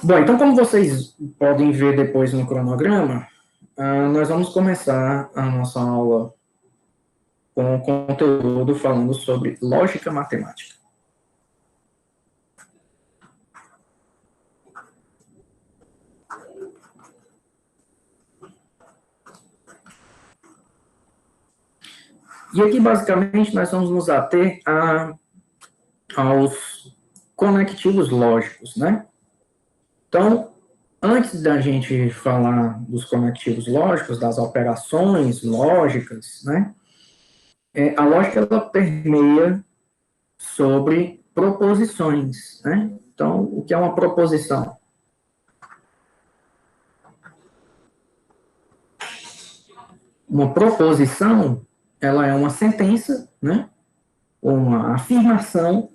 Bom, então, como vocês podem ver depois no cronograma, nós vamos começar a nossa aula com o conteúdo falando sobre lógica matemática. E aqui, basicamente, nós vamos nos ater aos conectivos lógicos, né? Então, antes da gente falar dos conectivos lógicos, das operações lógicas, né? A lógica, ela permeia sobre proposições, né? Então, o que é uma proposição? Uma proposição, ela é uma sentença, né? Uma afirmação,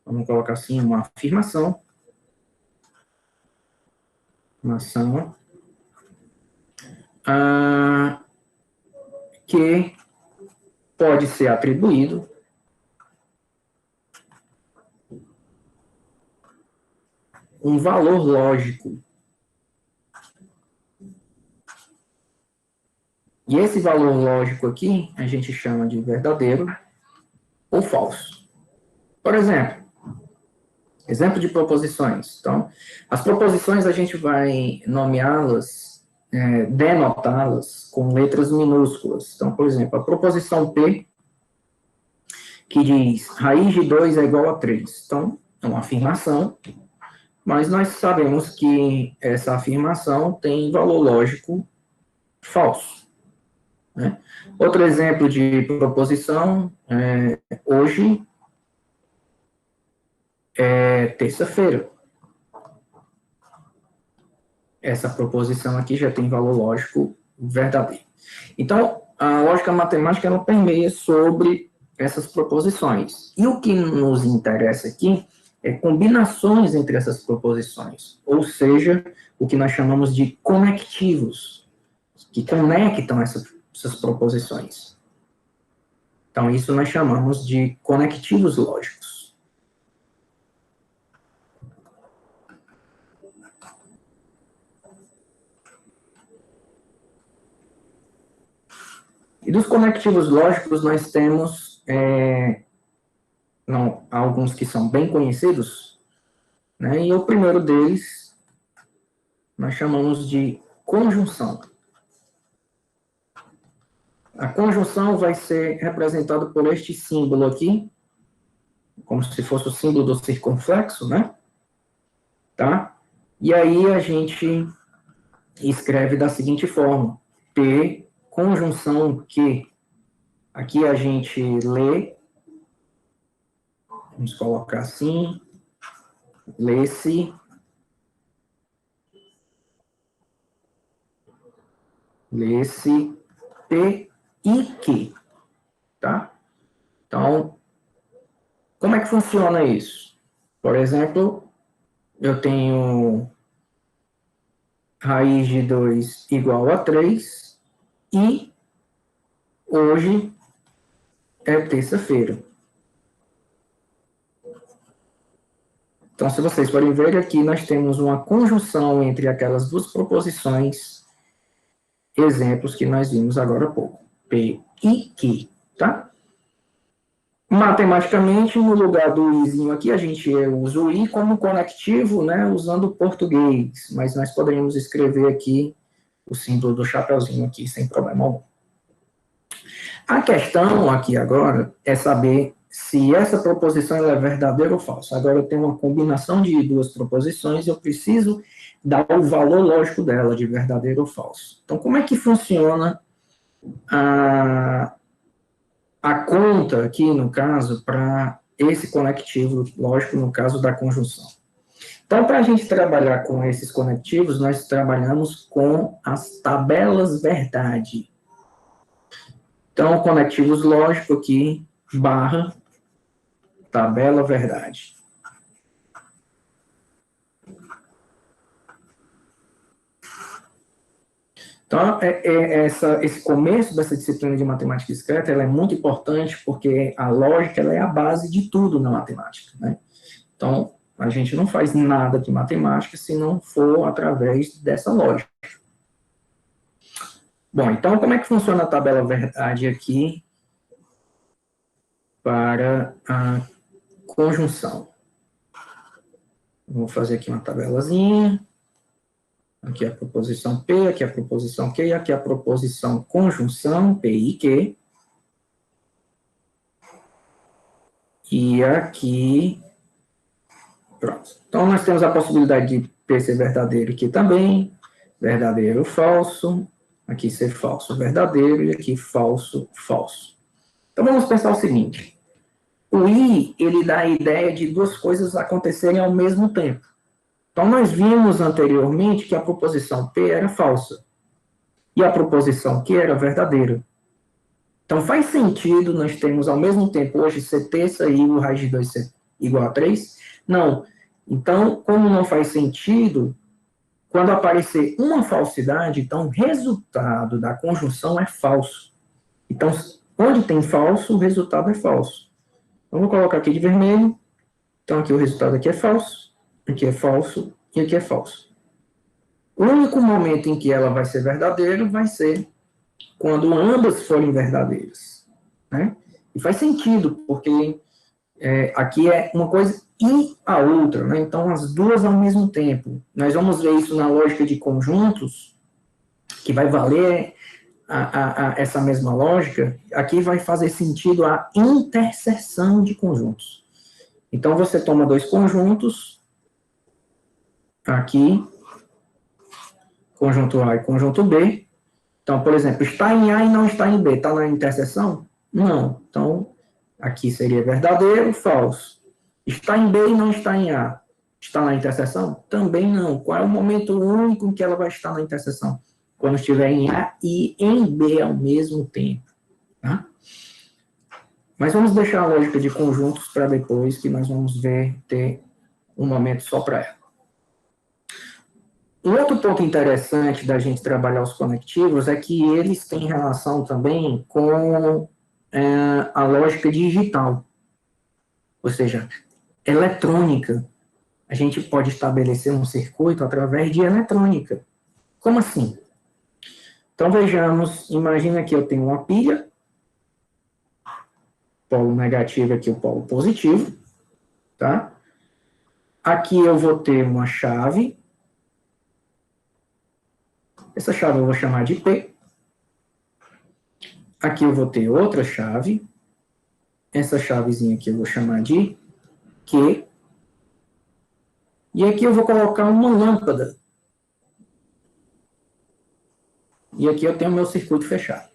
vamos colocar assim, uma afirmação, uma ação, que pode ser atribuído um valor lógico. E esse valor lógico aqui, a gente chama de verdadeiro ou falso. Por exemplo de proposições. Então, as proposições a gente vai nomeá-las, denotá-las com letras minúsculas. Então, por exemplo, a proposição P, que diz raiz de 2 é igual a 3. Então, é uma afirmação, mas nós sabemos que essa afirmação tem valor lógico falso. Né? Outro exemplo de proposição, hoje é terça-feira. Essa proposição aqui já tem valor lógico verdadeiro. Então, a lógica matemática, ela permeia sobre essas proposições. E o que nos interessa aqui é combinações entre essas proposições, ou seja, o que nós chamamos de conectivos, que conectam essas proposições. Então, isso nós chamamos de conectivos lógicos. E dos conectivos lógicos, nós temos alguns que são bem conhecidos, né? E o primeiro deles nós chamamos de conjunção. A conjunção vai ser representada por este símbolo aqui, como se fosse o símbolo do circunflexo, né? Tá? E aí a gente escreve da seguinte forma: P, conjunção Q. Aqui a gente lê, vamos colocar assim, lê-se, P e Q, tá? Então, como é que funciona isso? Por exemplo, eu tenho raiz de 2 igual a 3 e hoje é terça-feira. Então, se vocês forem ver aqui, nós temos uma conjunção entre aquelas duas proposições, exemplos que nós vimos agora há pouco, P e Q, tá? Matematicamente, no lugar do izinho aqui, a gente usa o i como conectivo, né, usando o português, mas nós poderíamos escrever aqui o símbolo do chapeuzinho aqui, sem problema algum. A questão aqui agora é saber se essa proposição ela é verdadeira ou falsa. Agora eu tenho uma combinação de duas proposições e eu preciso dar o valor lógico dela, de verdadeiro ou falso. Então, como é que funciona a conta aqui, no caso, para esse conectivo lógico, no caso da conjunção? Então, para a gente trabalhar com esses conectivos, nós trabalhamos com as tabelas verdade. Então, conectivos lógico aqui, barra, tabela verdade. Então, esse começo dessa disciplina de matemática discreta, ela é muito importante porque a lógica ela é a base de tudo na matemática, né? Então, A gente não faz nada de matemática se não for através dessa lógica. Bom, então como é que funciona a tabela verdade aqui para a conjunção? Vou fazer aqui uma tabelazinha. Aqui é a proposição P, aqui é a proposição Q, aqui é a proposição conjunção, P e Q. E aqui, pronto. Então, nós temos a possibilidade de P ser verdadeiro aqui também, verdadeiro, falso, aqui ser falso, verdadeiro, e aqui falso, falso. Então, vamos pensar o seguinte. O I, ele dá a ideia de duas coisas acontecerem ao mesmo tempo. Então, nós vimos anteriormente que a proposição P era falsa e a proposição Q era verdadeira. Então, faz sentido nós termos ao mesmo tempo hoje CT sair o raiz de 2 ser igual a 3? Não. Então, como não faz sentido, quando aparecer uma falsidade, então o resultado da conjunção é falso. Então, onde tem falso, o resultado é falso. Então, vou colocar aqui de vermelho. Então, aqui o resultado aqui é falso. Aqui é falso e aqui é falso. O único momento em que ela vai ser verdadeira vai ser quando ambas forem verdadeiras. Né? E faz sentido, porque aqui é uma coisa e a outra. Né? Então, as duas ao mesmo tempo. Nós vamos ver isso na lógica de conjuntos, que vai valer essa mesma lógica. Aqui vai fazer sentido a interseção de conjuntos. Então, você toma dois conjuntos, aqui, conjunto A e conjunto B. Então, por exemplo, está em A e não está em B, está na interseção? Não. Então, aqui seria verdadeiro, falso. Está em B e não está em A, está na interseção? Também não. Qual é o momento único em que ela vai estar na interseção? Quando estiver em A e em B ao mesmo tempo. Tá? Mas vamos deixar a lógica de conjuntos para depois, que nós vamos ver, ter um momento só para ela. Um outro ponto interessante da gente trabalhar os conectivos é que eles têm relação também com a lógica digital, ou seja, eletrônica. A gente pode estabelecer um circuito através de eletrônica. Como assim? Então, vejamos, imagina que eu tenho uma pilha, polo negativo aqui o polo positivo, tá? Aqui eu vou ter uma chave. Essa chave eu vou chamar de P. Aqui eu vou ter outra chave. Essa chavezinha aqui eu vou chamar de Q. E aqui eu vou colocar uma lâmpada. E aqui eu tenho o meu circuito fechado.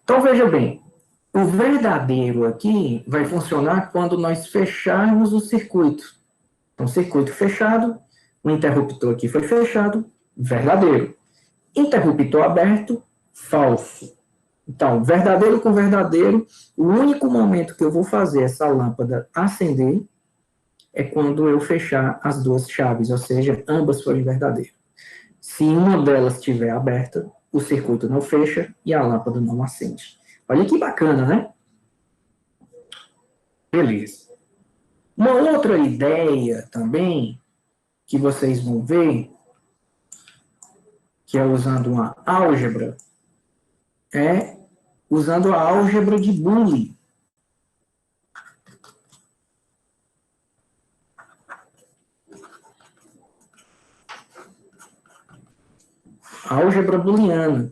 Então, veja bem. O verdadeiro aqui vai funcionar quando nós fecharmos o circuito. Então, circuito fechado. O interruptor aqui foi fechado. Verdadeiro. Interruptor aberto, falso. Então, verdadeiro com verdadeiro, o único momento que eu vou fazer essa lâmpada acender é quando eu fechar as duas chaves, ou seja, ambas forem verdadeiras. Se uma delas estiver aberta, o circuito não fecha e a lâmpada não acende. Olha que bacana, né? Beleza. Uma outra ideia também que vocês vão ver, que é usando uma álgebra, é usando a álgebra de Boole. Álgebra booleana.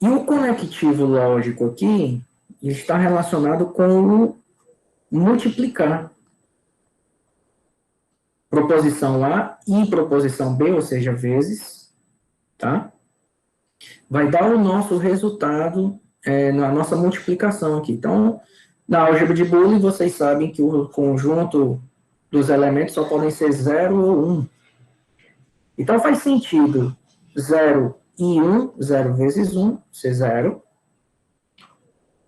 E o conectivo lógico aqui está relacionado com o multiplicar. Proposição A e proposição B, ou seja, vezes, tá? Vai dar o nosso resultado na nossa multiplicação aqui. Então, na álgebra de Boole, vocês sabem que o conjunto dos elementos só podem ser 0 ou 1. Então, faz sentido 0 e 1, 0 vezes 1, ser 0.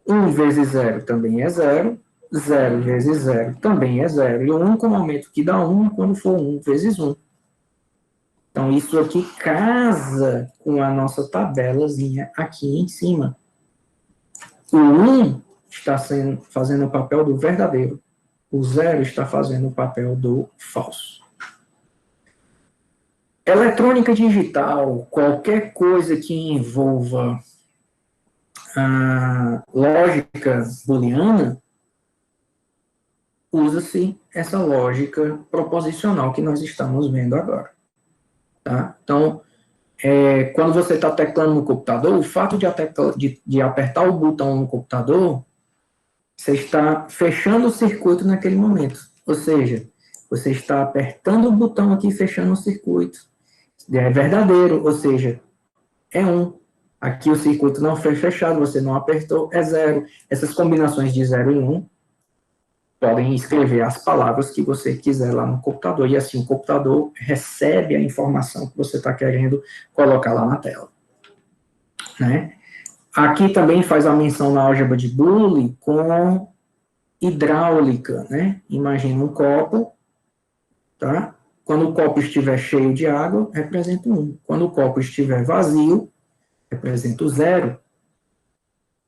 1 vezes 0 também é 0. 0 vezes 0 também é 0. E o único momento que dá 1 é quando for 1 vezes 1. Então, isso aqui casa com a nossa tabelazinha aqui em cima. O 1 está fazendo o papel do verdadeiro. o zero está fazendo o papel do falso. Eletrônica digital, qualquer coisa que envolva a lógica booleana, usa-se essa lógica proposicional que nós estamos vendo agora. Tá? Então, quando você está teclando no computador, o fato de apertar o botão no computador, você está fechando o circuito naquele momento. Ou seja, você está apertando o botão aqui e fechando o circuito. É verdadeiro, ou seja, é 1. Aqui o circuito não foi fechado, você não apertou, é 0. Essas combinações de 0 e 1 podem escrever as palavras que você quiser lá no computador, e assim o computador recebe a informação que você está querendo colocar lá na tela. Né? Aqui também faz a menção na álgebra de Boole com hidráulica, né? Imagina um copo, tá? Quando o copo estiver cheio de água, representa 1. Quando o copo estiver vazio, representa o 0.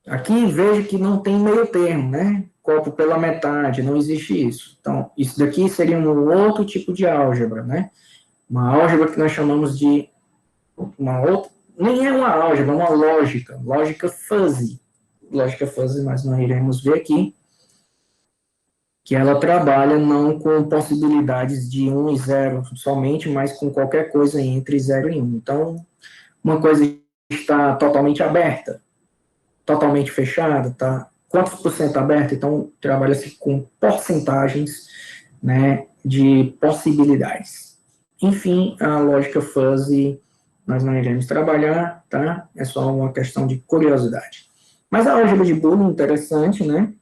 Aqui veja que não tem meio termo, né? Copo pela metade, não existe isso. Então, isso daqui seria um outro tipo de álgebra, né? Uma álgebra que nós chamamos de uma outra, nem é uma álgebra, é uma lógica fuzzy. Lógica fuzzy, mas nós iremos ver aqui, que ela trabalha não com possibilidades de 1 e 0 somente, mas com qualquer coisa entre 0 e 1. Então, uma coisa está totalmente aberta, totalmente fechada, tá? Quantos por cento aberta? Então, trabalha-se com porcentagens, né, de possibilidades. Enfim, a lógica fuzzy nós não iremos trabalhar, tá? É só uma questão de curiosidade. Mas a álgebra de Boole é interessante, né?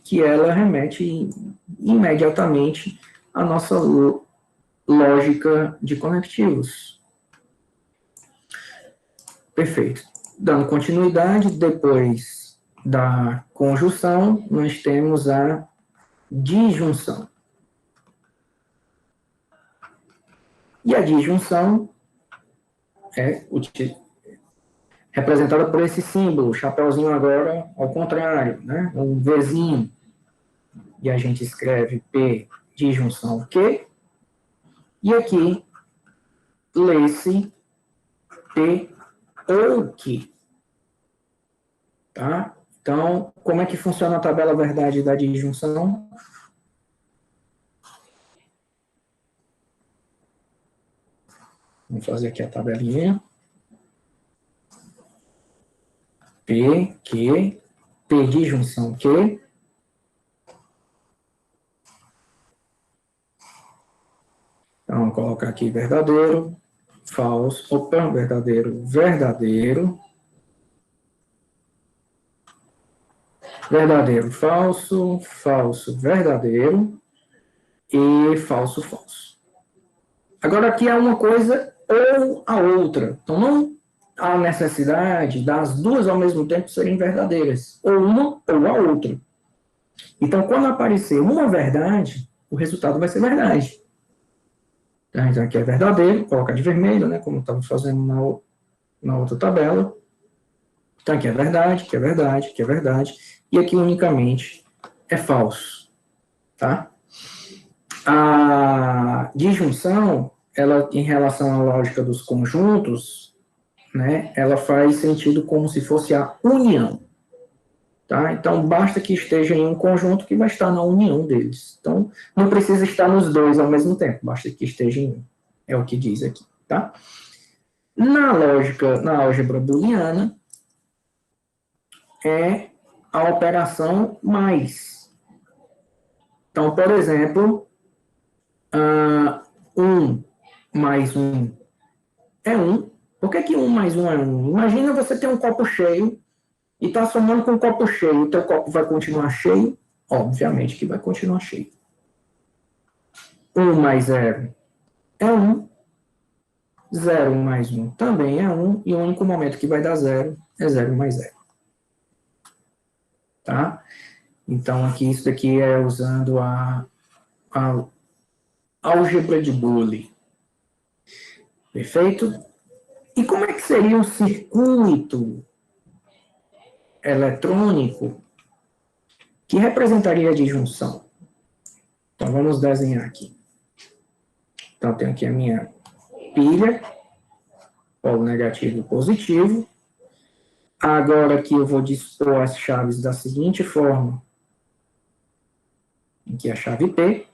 Que ela remete imediatamente à nossa lógica de conectivos. Perfeito. Dando continuidade, depois da conjunção, nós temos a disjunção. E a disjunção é representada por esse símbolo, chapeuzinho agora ao contrário, né? Um Vzinho. E a gente escreve P disjunção Q. E aqui lê-se P ou Q. Tá? Então, como é que funciona a tabela verdade da disjunção? Vamos fazer aqui a tabelinha. P, Q, P disjunção Q. Então, vou colocar aqui verdadeiro, falso, opa, verdadeiro, verdadeiro. Verdadeiro, falso, falso, verdadeiro e falso, falso. Agora aqui é uma coisa ou a outra. Então não há necessidade das duas ao mesmo tempo serem verdadeiras. Ou uma ou a outra. Então quando aparecer uma verdade, o resultado vai ser verdade. Então aqui é verdadeiro, colocar de vermelho, né, como estava fazendo na outra tabela. Então aqui é verdade, que é verdade, que é verdade. E aqui unicamente é falso. Tá? A disjunção, ela, em relação à lógica dos conjuntos, né, ela faz sentido como se fosse a união. Tá? Então, basta que esteja em um conjunto que vai estar na união deles. Então, não precisa estar nos dois ao mesmo tempo, basta que esteja em um. É o que diz aqui. Tá? Na lógica, na álgebra booleana, é a operação mais. Então, por exemplo, 1 mais 1 é 1. Por que 1 mais 1 é 1? Imagina você ter um copo cheio e está somando com um copo cheio. O teu copo vai continuar cheio? Obviamente que vai continuar cheio. 1 mais 0 é 1. 0 mais 1 também é 1. E o único momento que vai dar 0 é 0 mais 0. Tá? Então, aqui, isso daqui é usando a álgebra de Boole. Perfeito? E como é que seria um circuito eletrônico que representaria a disjunção? Então, vamos desenhar aqui. Então, tenho aqui a minha pilha, polo negativo e positivo. Agora aqui eu vou dispor as chaves da seguinte forma. Aqui a chave P.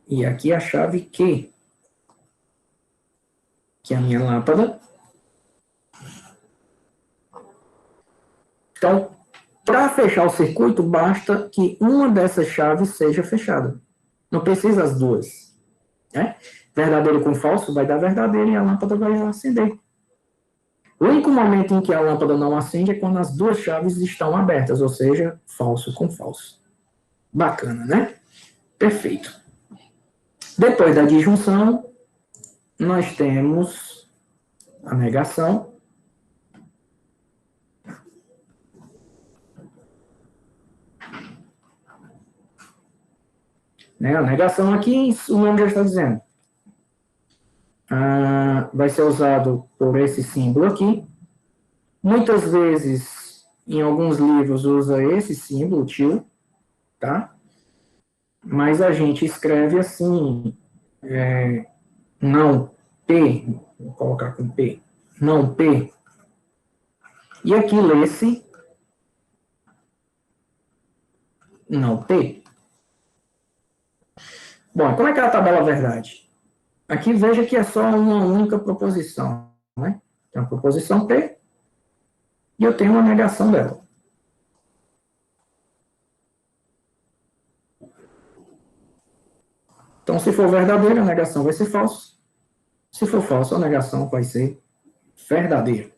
E aqui a chave Q, que é a minha lâmpada. Então, para fechar o circuito, basta que uma dessas chaves seja fechada. Não precisa as duas. Né? Verdadeiro com falso vai dar verdadeiro e a lâmpada vai acender. O único momento em que a lâmpada não acende é quando as duas chaves estão abertas, ou seja, falso com falso. Bacana, né? Perfeito. Depois da disjunção, nós temos a negação. Né? A negação aqui, o nome já está dizendo. Vai ser usado por esse símbolo aqui. Muitas vezes, em alguns livros, usa esse símbolo, tio, tá? Mas a gente escreve assim, não P, vou colocar com P, não P. E aqui lê-se não P. Bom, como é que é a tabela verdade? Aqui veja que é só uma única proposição, né? Tem a proposição P e eu tenho uma negação dela. Então, se for verdadeira, a negação vai ser falsa. Se for falsa, a negação vai ser verdadeira.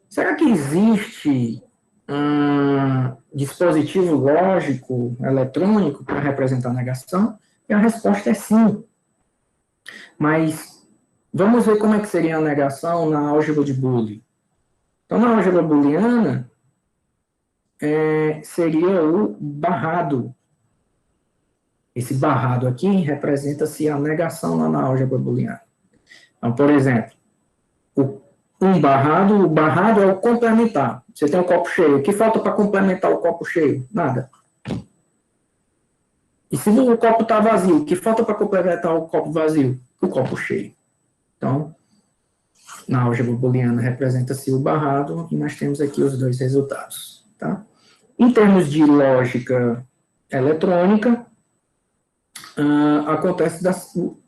Será que existe um dispositivo lógico eletrônico para representar a negação? E a resposta é sim. Mas vamos ver como é que seria a negação na álgebra de Boole. Então, na álgebra booleana, seria o barrado. Esse barrado aqui representa-se a negação lá na álgebra booleana. Então, por exemplo, o barrado é o complementar. Você tem um copo cheio. O que falta para complementar o copo cheio? Nada. E se o copo está vazio, o que falta para complementar o copo vazio? O copo cheio. Então, na álgebra booleana representa-se o barrado e nós temos aqui os dois resultados. Tá? Em termos de lógica eletrônica, acontece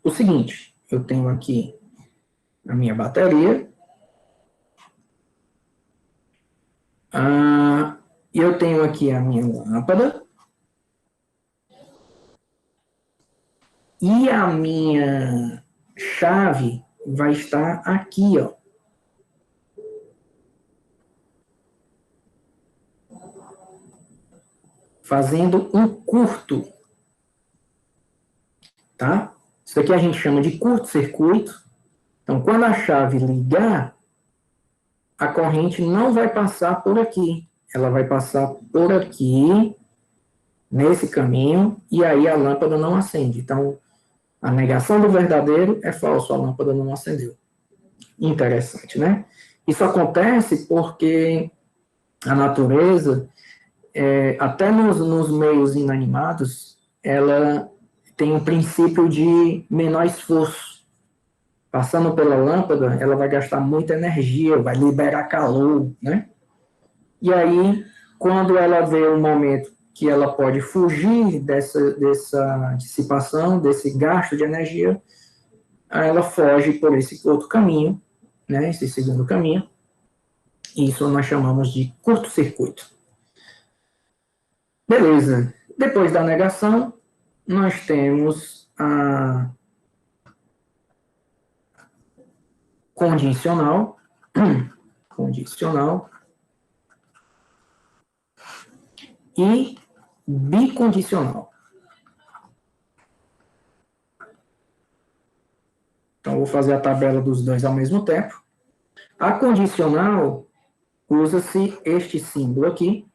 o seguinte. Eu tenho aqui a minha bateria. E eu tenho aqui a minha lâmpada. E a minha chave vai estar aqui, ó. Fazendo um curto. Tá? Isso aqui a gente chama de curto-circuito. Então, quando a chave ligar, a corrente não vai passar por aqui. Ela vai passar por aqui, nesse caminho, e aí a lâmpada não acende. Então, a negação do verdadeiro é falso, a lâmpada não acendeu. Interessante, né? Isso acontece porque a natureza, até nos meios inanimados, ela tem um princípio de menor esforço. Passando pela lâmpada, ela vai gastar muita energia, vai liberar calor, né? E aí, quando ela vê um momento que ela pode fugir dessa dissipação, desse gasto de energia, ela foge por esse outro caminho, né? Esse segundo caminho. Isso nós chamamos de curto-circuito. Beleza. Depois da negação, nós temos a condicional e bicondicional. Então, vou fazer a tabela dos dois ao mesmo tempo. A condicional usa-se este símbolo aqui.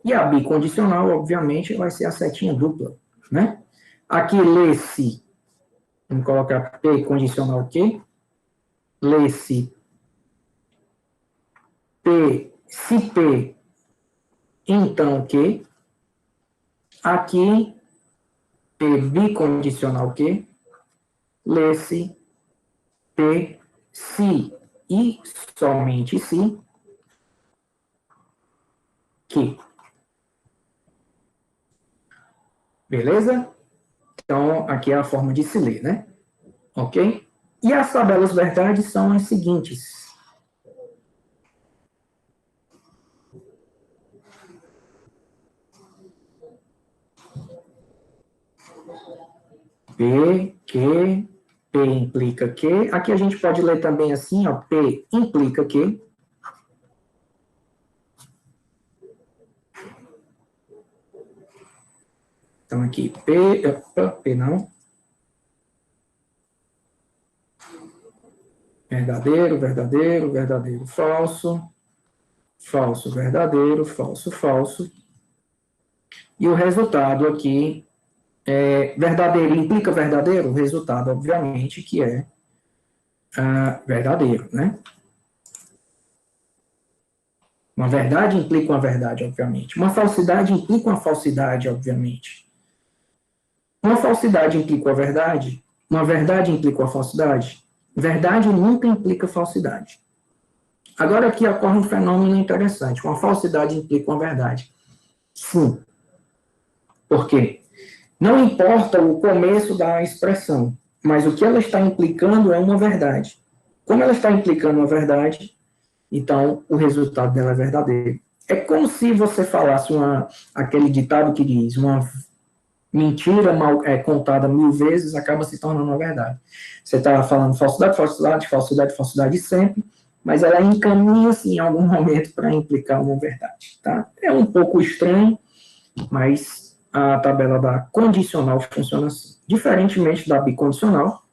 E a bicondicional, obviamente, vai ser a setinha dupla, né? Aqui lê-se, vamos colocar P condicional Q, lê-se P, se P então que, aqui, P bicondicional que, lê-se P se e somente se que. Beleza? Então, aqui é a forma de se ler, né? Ok? E as tabelas verdades são as seguintes. P, que, P implica que. Aqui a gente pode ler também assim, ó, P implica que. Então, aqui, P não. Verdadeiro, verdadeiro, verdadeiro, falso. Falso, verdadeiro, falso, falso. E o resultado aqui verdadeiro implica verdadeiro? O resultado, obviamente, que é verdadeiro, né? Uma verdade implica uma verdade, obviamente. Uma falsidade implica uma falsidade, obviamente. Uma falsidade implica uma verdade implica uma falsidade. Verdade nunca implica falsidade. Agora aqui ocorre um fenômeno interessante. Uma falsidade implica uma verdade. Sim. Por quê? Não importa o começo da expressão, mas o que ela está implicando é uma verdade. Como ela está implicando uma verdade, então o resultado dela é verdadeiro. É como se você falasse aquele ditado que diz: uma mentira contada 1000 vezes acaba se tornando uma verdade. Você está falando falsidade, falsidade, falsidade, falsidade sempre, mas ela encaminha-se em algum momento para implicar uma verdade. Tá? É um pouco estranho, mas a tabela da condicional funciona assim. Diferentemente da bicondicional,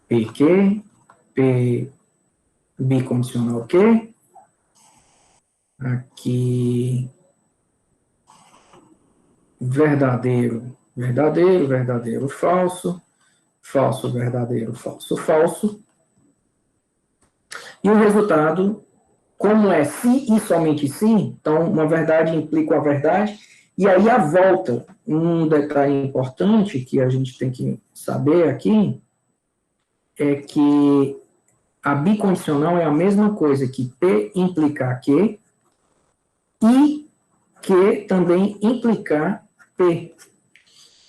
PQ, P bicondicional Q, aqui verdadeiro, verdadeiro, verdadeiro, falso, falso, verdadeiro, falso, falso. E o resultado, como é se e somente se, então uma verdade implica uma verdade, e aí a volta, um detalhe importante que a gente tem que saber aqui, é que a bicondicional é a mesma coisa que P implicar Q e Q também implicar P.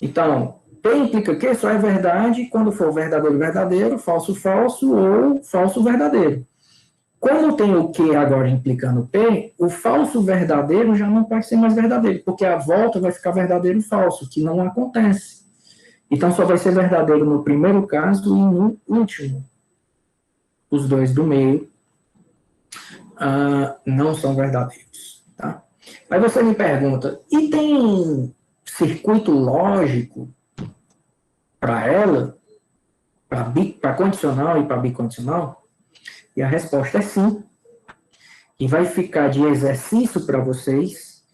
Então, P implica Q só é verdade quando for verdadeiro, verdadeiro, falso, falso ou falso, verdadeiro. Como tem o Q agora implicando P, o falso verdadeiro já não pode ser mais verdadeiro, porque a volta vai ficar verdadeiro e falso, que não acontece. Então, só vai ser verdadeiro no primeiro caso e no último. Os dois do meio não são verdadeiros. Tá? Mas você me pergunta, e tem circuito lógico para ela, para condicional e para bicondicional? E a resposta é sim. E vai ficar de exercício para vocês,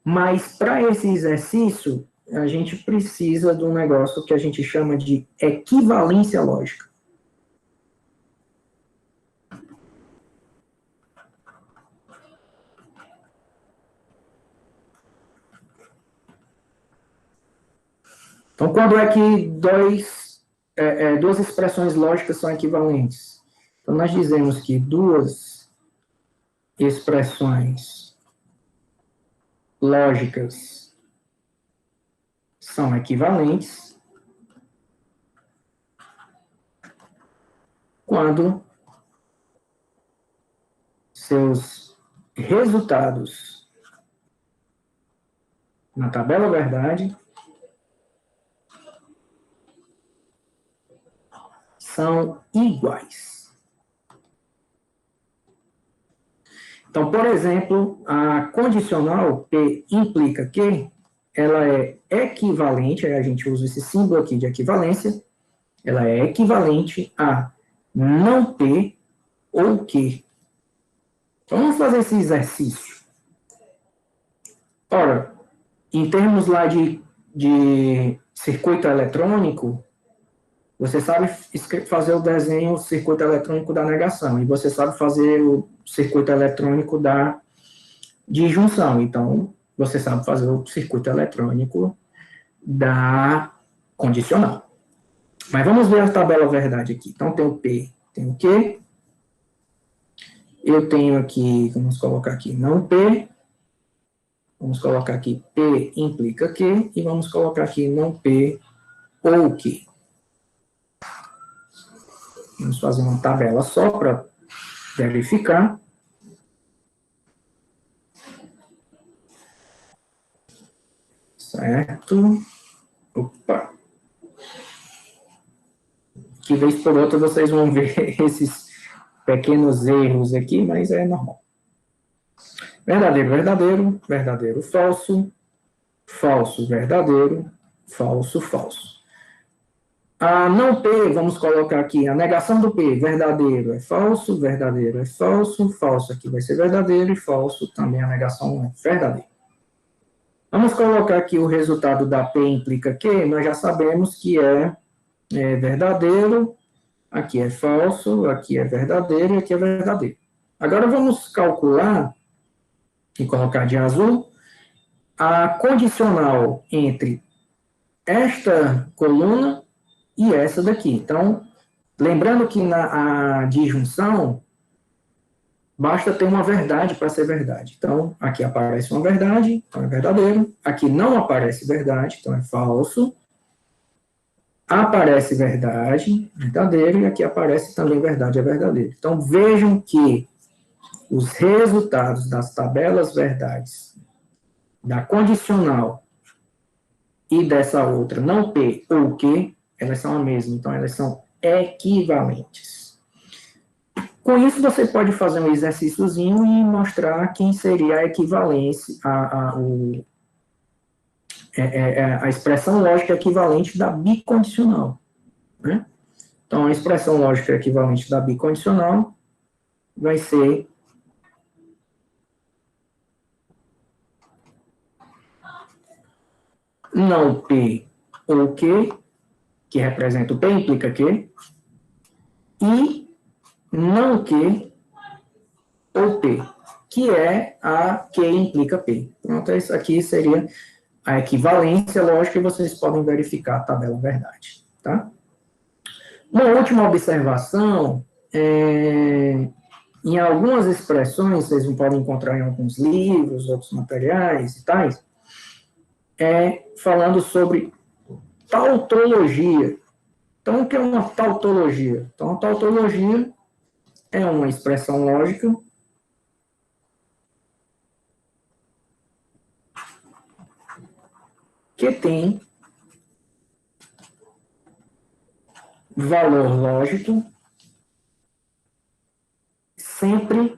mas para esse exercício, a gente precisa de um negócio que a gente chama de equivalência lógica. Então, quando é que duas expressões lógicas são equivalentes? Então, nós dizemos que duas expressões lógicas são equivalentes quando seus resultados na tabela verdade são iguais. Então, por exemplo, a condicional P implica que ela é equivalente, a gente usa esse símbolo aqui de equivalência, ela é equivalente a não P ou Q. Então, vamos fazer esse exercício. Ora, em termos lá de circuito eletrônico, Você sabe fazer o desenho, o circuito eletrônico da negação, e você sabe fazer o circuito eletrônico de junção. Então, você sabe fazer o circuito eletrônico da condicional. Mas vamos ver a tabela verdade aqui. Então, tem o P, tem o Q. Eu tenho aqui, vamos colocar aqui não P. Vamos colocar aqui P implica Q. E vamos colocar aqui não P ou Q. Vamos fazer uma tabela só para verificar. Certo. Opa. Que vez por outra vocês vão ver esses pequenos erros aqui, mas é normal. Verdadeiro, verdadeiro, verdadeiro, falso, falso, verdadeiro, falso, falso. A não P, vamos colocar aqui, a negação do P, verdadeiro é falso, verdadeiro é falso, falso aqui vai ser verdadeiro e falso também a negação é verdadeiro. Vamos colocar aqui o resultado da P implica Q, nós já sabemos que é verdadeiro, aqui é falso, aqui é verdadeiro e aqui é verdadeiro. Agora vamos calcular, e colocar de azul, a condicional entre esta coluna e essa daqui. Então, lembrando que na disjunção, basta ter uma verdade para ser verdade. Então, aqui aparece uma verdade, então é verdadeiro. Aqui não aparece verdade, então é falso. Aparece verdade, verdadeiro, e aqui aparece também verdade, é verdadeiro. Então, vejam que os resultados das tabelas verdades, da condicional e dessa outra, não P ou Q, elas são a mesma, então elas são equivalentes. Com isso, você pode fazer um exercíciozinho e mostrar quem seria a equivalência, a expressão lógica equivalente da bicondicional. Né? Então, a expressão lógica equivalente da bicondicional vai ser não P ou Q, que representa o P implica Q, e não Q ou P, que é a Q implica P. Pronto, isso aqui seria a equivalência lógica e vocês podem verificar a tabela verdade. Tá? Uma última observação, em algumas expressões, vocês podem encontrar em alguns livros, outros materiais e tais, falando sobre tautologia. Então, o que é uma tautologia? Então, a tautologia é uma expressão lógica que tem valor lógico sempre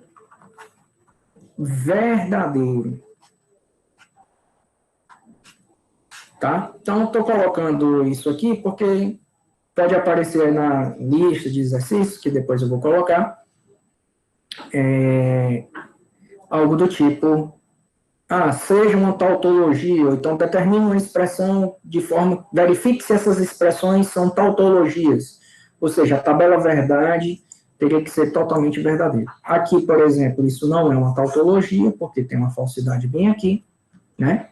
verdadeiro. Tá? Então, estou colocando isso aqui porque pode aparecer na lista de exercícios, que depois eu vou colocar, algo do tipo, seja uma tautologia, ou então determine uma expressão de forma, verifique se essas expressões são tautologias, ou seja, a tabela verdade teria que ser totalmente verdadeira. Aqui, por exemplo, isso não é uma tautologia, porque tem uma falsidade bem aqui, né?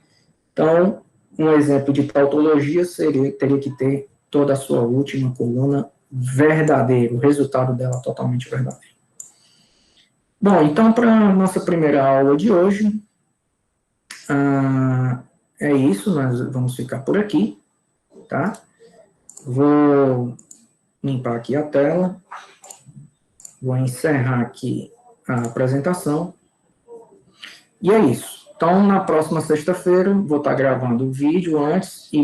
Então, um exemplo de tautologia teria que ter toda a sua última coluna verdadeiro, o resultado dela totalmente verdadeiro. Bom, então, para a nossa primeira aula de hoje, é isso, nós vamos ficar por aqui, tá? Vou limpar aqui a tela, vou encerrar aqui a apresentação, e é isso. Então, na próxima sexta-feira, vou estar gravando o vídeo antes e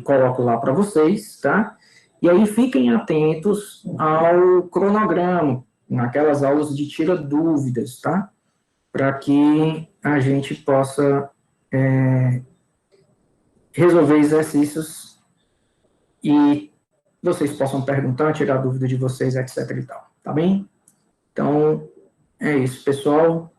coloco lá para vocês, tá? E aí fiquem atentos ao cronograma, naquelas aulas de tira dúvidas, tá? Para que a gente possa resolver exercícios e vocês possam perguntar, tirar dúvida de vocês, etc e tal, tá bem? Então, é isso, pessoal.